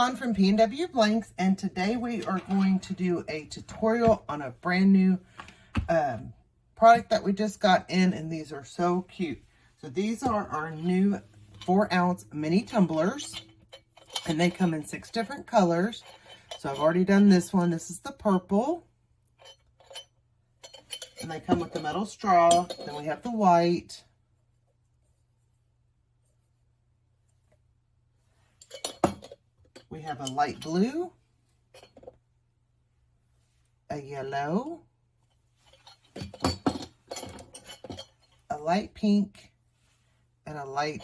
Dawn from PNW Blanks, and today we are going to do a tutorial on a brand new product that we just got in, and these are so cute. So these are our new 4-ounce mini tumblers, and they come in 6 different colors. So I've already done this one. This is the purple, and they come with the metal straw. Then we have the white. We have a light blue, a yellow, a light pink, and a light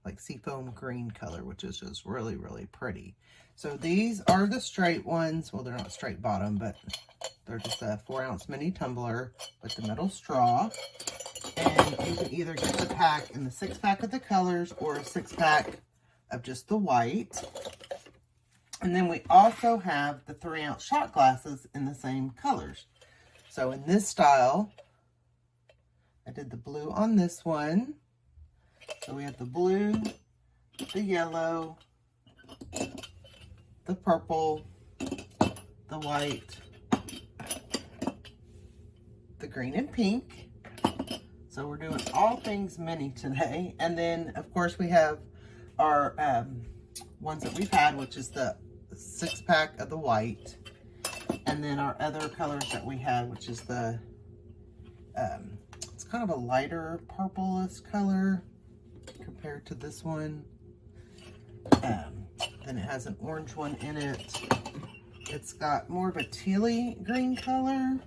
like seafoam green color, which is just really, really pretty. So these are the straight ones. Well, they're not straight bottom, but they're just a 4-ounce mini tumbler with the metal straw. And you can either get the pack in the 6-pack of the colors or a 6-pack of just the white. And then we also have the 3-ounce shot glasses in the same colors. So in this style, I did the blue on this one. So we have the blue, the yellow, the purple, the white, the green and pink. So we're doing all things mini today. And then of course we have our ones that we've had, which is the 6-pack of the white, and then our other colors that we have, which is the it's kind of a lighter purplish color compared to this one. Then it has an orange one in it. It's got more of a tealy green color.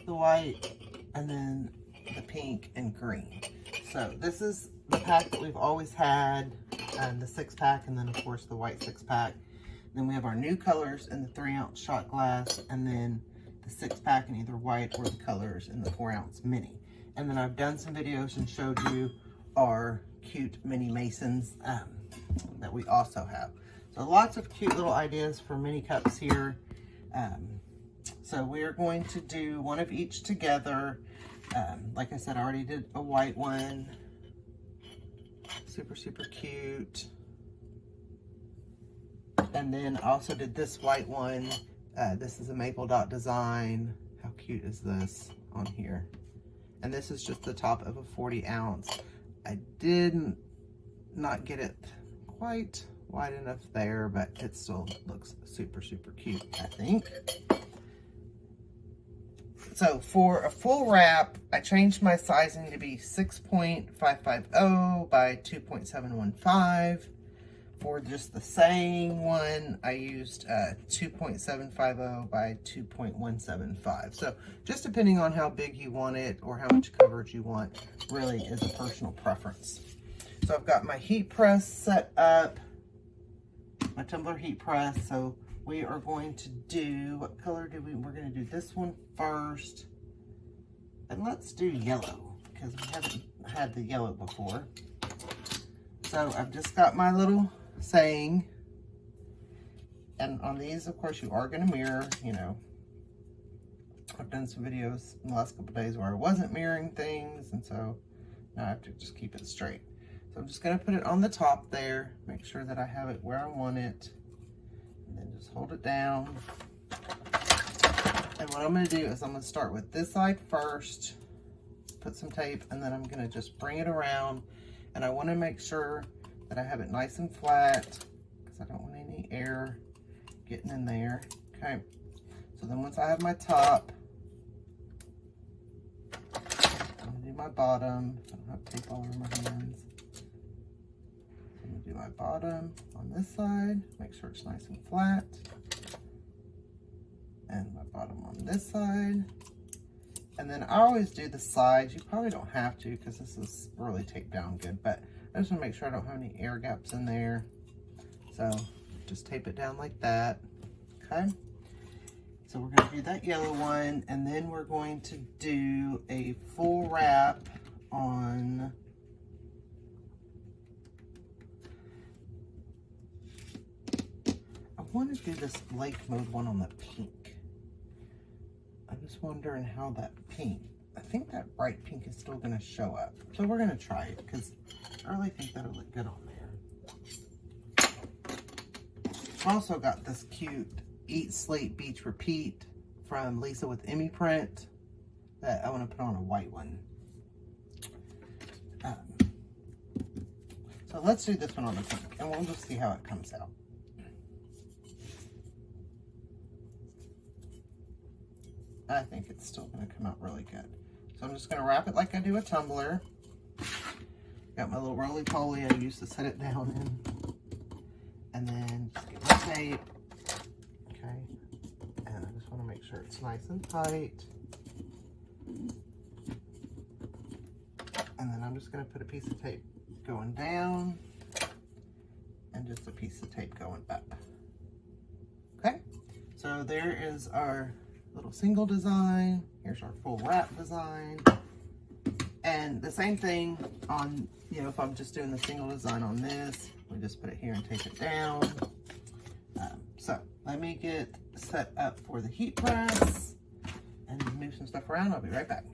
The white, and then the pink and green. So this is the pack that we've always had, the 6-pack, and then of course the white 6-pack. Then we have our new colors in the 3-ounce shot glass, and then the 6-pack in either white or the colors in the 4-ounce mini. And then I've done some videos and showed you our cute mini masons that we also have. So lots of cute little ideas for mini cups here. So we're going to do one of each together. Like I said, I already did a white one. Super, super cute. And then I also did this white one. This is a maple dot design. How cute is this on here? And this is just the top of a 40-ounce. I did not get it quite wide enough there, but it still looks super, super cute, I think. So for a full wrap, I changed my sizing to be 6.550 by 2.715. For just the saying one, I used 2.750 by 2.175. So just depending on how big you want it or how much coverage you want, really is a personal preference. So I've got my heat press set up, my tumbler heat press. So we are going to do, what color do we're going to do this one first. And let's do yellow, because we haven't had the yellow before. So I've just got my little saying. And on these, of course, you are going to mirror, you know. I've done some videos in the last couple days where I wasn't mirroring things, and so now I have to just keep it straight. So I'm just going to put it on the top there, make sure that I have it where I want it. And then just hold it down. And what I'm going to do is I'm going to start with this side first, put some tape, and then I'm going to just bring it around. And I want to make sure that I have it nice and flat, because I don't want any air getting in there. Okay. So then once I have my top, I'm going to do my bottom. I don't have tape all over my hands. I'm going to do my bottom on this side, make sure it's nice and flat. And my bottom on this side. And then I always do the sides. You probably don't have to, because this is really taped down good, but I just want to make sure I don't have any air gaps in there. So just tape it down like that. Okay. So we're going to do that yellow one, and then we're going to do a full wrap on I want to do this lake mode one on the pink. I'm just wondering how that pink I think that bright pink is still going to show up. So we're going to try it because I really think that'll look good on there. I've also got this cute Eat, Sleep, Beach, Repeat from Lisa with Emmy print that I want to put on a white one. So let's do this one on the pink and we'll just see how it comes out. I think it's still going to come out really good. So I'm just going to wrap it like I do a tumbler. Got my little roly-poly I used to set it down in. And then just get my tape. Okay. And I just want to make sure it's nice and tight. And then I'm just going to put a piece of tape going down and just a piece of tape going up. Okay. So there is our little single design. Here's our full wrap design. And the same thing on, you know, if I'm just doing the single design on this, we just put it here and take it down. So let me get set up for the heat press and move some stuff around. I'll be right back.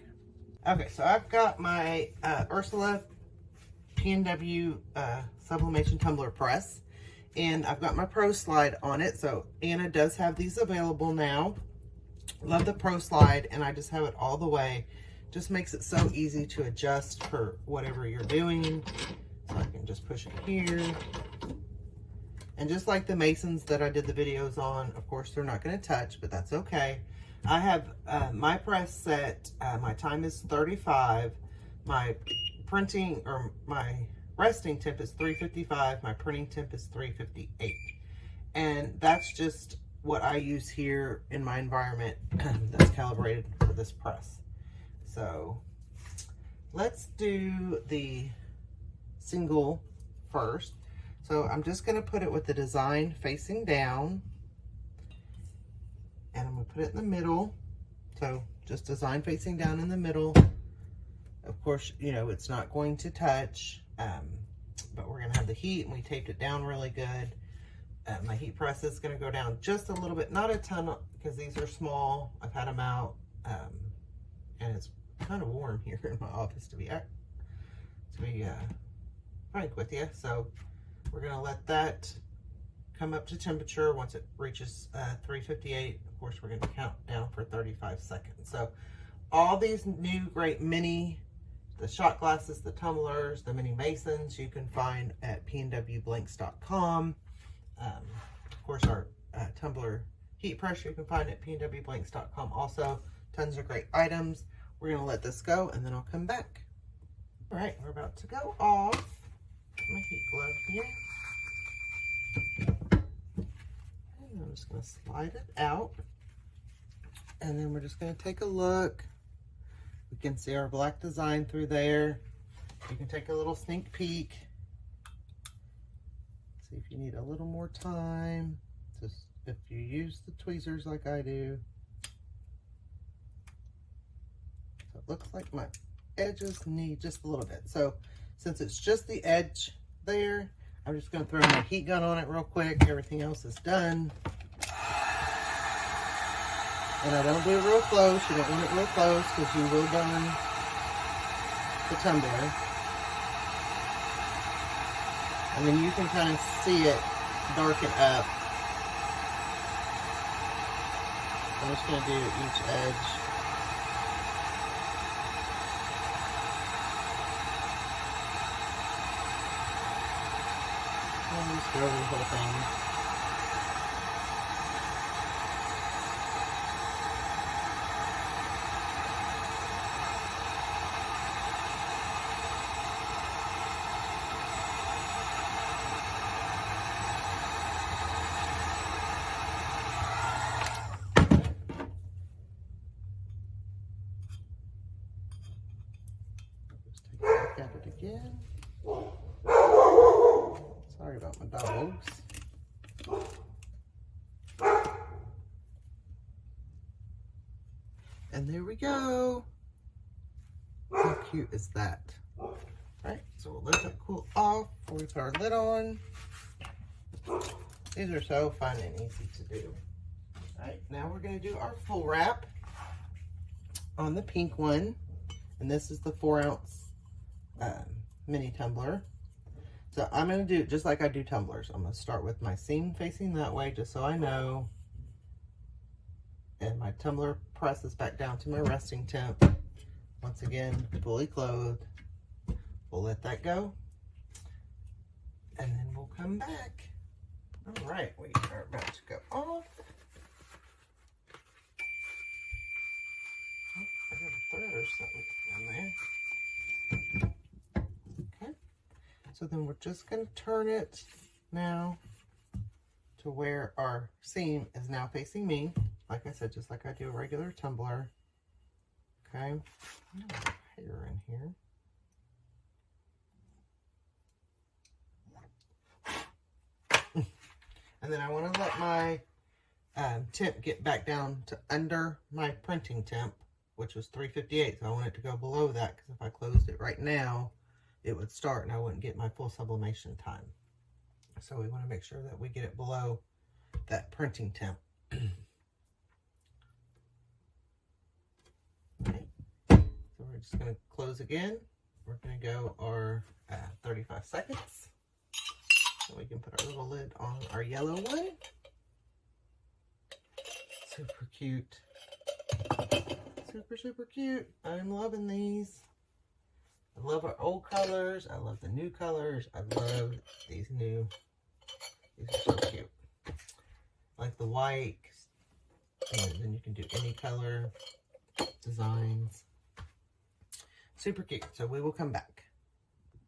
Okay, so I've got my Ursula PNW Sublimation Tumbler press, and I've got my Pro Slide on it. So Anna does have these available now. Love the Pro Slide, and I just have it all the way. Just makes it so easy to adjust for whatever you're doing. So I can just push it here. And just like the Masons that I did the videos on, of course they're not going to touch, but that's okay. I have my press set, my time is 35. My printing, or my resting temp is 355. My printing temp is 358. And that's just what I use here in my environment that's calibrated for this press. So let's do the single first. So I'm just going to put it with the design facing down, and I'm going to put it in the middle. So just design facing down in the middle. Of course, you know, it's not going to touch, but we're going to have the heat, and we taped it down really good. My heat press is going to go down just a little bit, not a ton, because these are small. I've had them out, and it's kind of warm here in my office to be frank with you. So we're going to let that come up to temperature. Once it reaches 358, of course, we're going to count down for 35 seconds. So all these new great mini, the shot glasses, the tumblers, the mini Masons, you can find at pnwblanks.com. Of course, our tumbler heat press you can find at pnwblanks.com also. Tons of great items. We're going to let this go, and then I'll come back. All right, we're about to go off. My heat glove here. And I'm just going to slide it out. And then we're just going to take a look. We can see our black design through there. You can take a little sneak peek. See if you need a little more time. Just if you use the tweezers like I do. So it looks like my edges need just a little bit. So since it's just the edge there, I'm just going to throw my heat gun on it real quick. Everything else is done. And I don't do it real close. You don't want it real close because you will burn the tumbler. And then you can kind of see it darken up. I'm just going to do each edge. And just go over the whole thing. Again. Sorry about my dogs. And there we go. How cute is that? All right, so we'll let that cool off before we put our lid on. These are so fun and easy to do. All right, now we're going to do our full wrap on the pink one. And this is the 4-ounce mini tumbler. So I'm going to do just like I do tumblers. I'm going to start with my seam facing that way, just so I know. And my tumbler presses back down to my resting temp. Once again, fully clothed. We'll let that go. And then we'll come back. All right, we are about to go off. Oh, I got a thread or something down there. Okay. So then we're just going to turn it now to where our seam is now facing me. Like I said, just like I do a regular tumbler. Okay. I have hair in here. And then I want to let my temp get back down to under my printing temp, which was 358. So I want it to go below that, because if I closed it right now, it would start and I wouldn't get my full sublimation time. So we want to make sure that we get it below that printing temp. Okay. So we're just going to close again. We're going to go our 35 seconds. So we can put our little lid on our yellow one. Super cute. Super, super cute. I'm loving these. I love our old colors. I love the new colors. I love these new. These are so cute. Like the white. And then you can do any color designs. Super cute. So we will come back.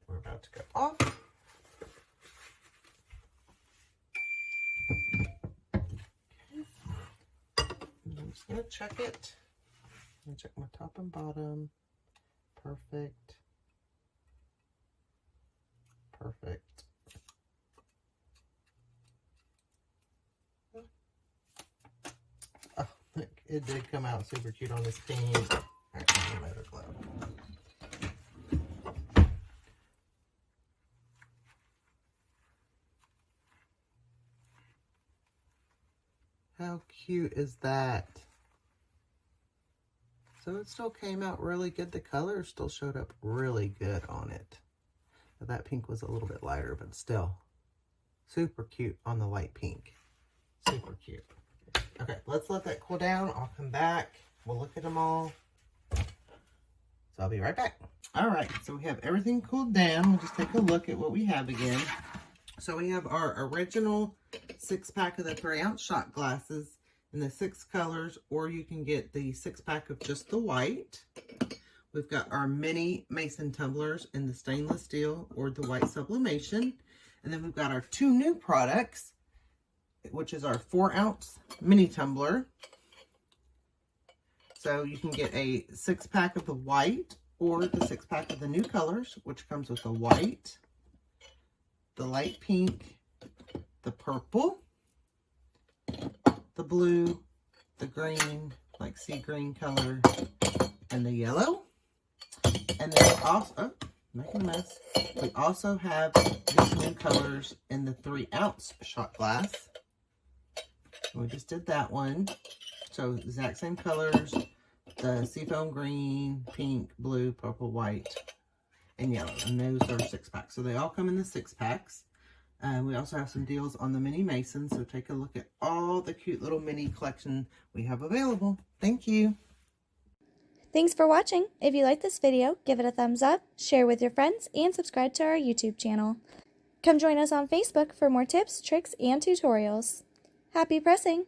We're about to go off. I'm just going to check it. I'm going to check my top and bottom. Perfect. Perfect. Oh, look, it did come out super cute on this pink. All right, I'm going to let it glow. How cute is that? So it still came out really good. The color still showed up really good on it. So that pink was a little bit lighter, but still super cute on the light pink. Super cute. Okay, let's let that cool down. I'll come back. We'll look at them all. So I'll be right back. All right, so we have everything cooled down. We'll just take a look at what we have again. So we have our original 6-pack of the 3-ounce shot glasses in the 6 colors, or you can get the 6-pack of just the white. We've got our mini mason tumblers in the stainless steel or the white sublimation. And then we've got our 2 new products, which is our 4-ounce mini tumbler. So you can get a 6-pack of the white or the 6-pack of the new colors, which comes with the white, the light pink, the purple, the blue, the green, like sea green color, and the yellow. And then also, oh, making a mess. We also have these new colors in the 3-ounce shot glass. We just did that one. So exact same colors, the seafoam green, pink, blue, purple, white, and yellow. And those are 6-packs. So they all come in the 6-packs. We also have some deals on the mini mason. So take a look at all the cute little mini collection we have available. Thank you. Thanks for watching. If you like this video, give it a thumbs up, share with your friends, and subscribe to our YouTube channel. Come join us on Facebook for more tips, tricks, and tutorials. Happy pressing!